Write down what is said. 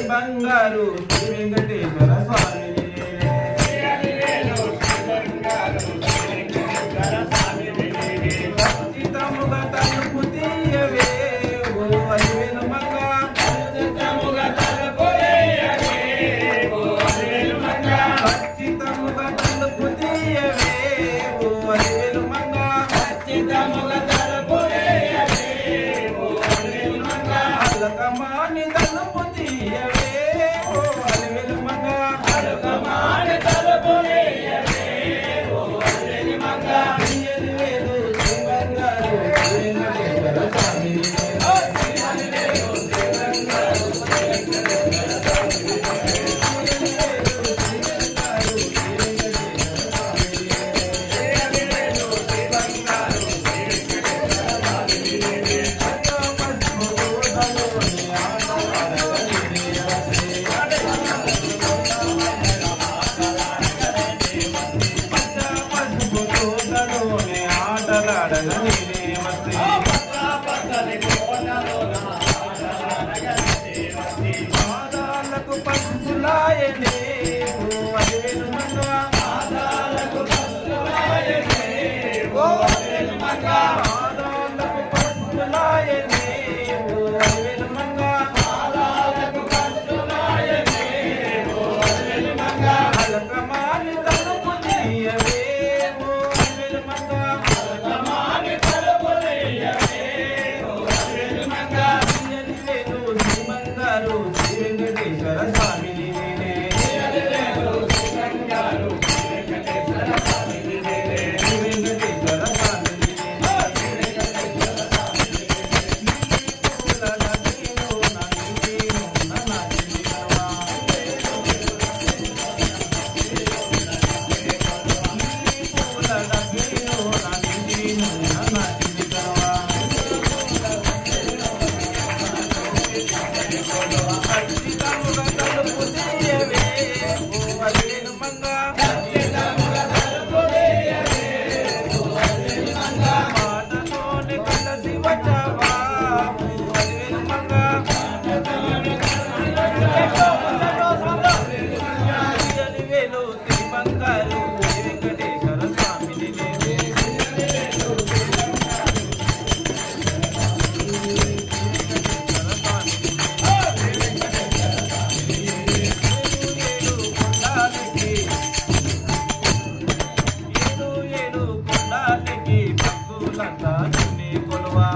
బంగారు శ్రీ వెంకటేశ్వర స్వామి ఖచ్చితముగా తలుపు తీయవే ఓ అలివేలు మంగ ఖచ్చితముగా తలుపు తీయవే ఓ అలివేలు మంగ అలకమాని తలుపు తీయవే ఓ అలివేలు మంగ పాదాలకు పసుపులాయనే ఓ అలివేలు మంగ పాదాలకు పసుపులాయనే ఓ అలివేలు మంగ పాదాలకు పసుపులాయనే ఓ అలివేలు మంగ పాదాలకు పసుపులాయనే ఓ అలివేలు మంగ అలకమాని తలుపు తీయవే ఓ అలివేలు మంగ అలకమాని తలుపు తీయవే ఓ అలివేలు మంగ అలివేలు శ్రీ బంగారు శ్రీ వెంకటేశ్వర స్వామి నీవే శ్రీ బంగారు శ్రీ వెంకటేశ్వర స్వామి నీవే శ్రీ వెంకటేశ్వర స్వామి కొలువా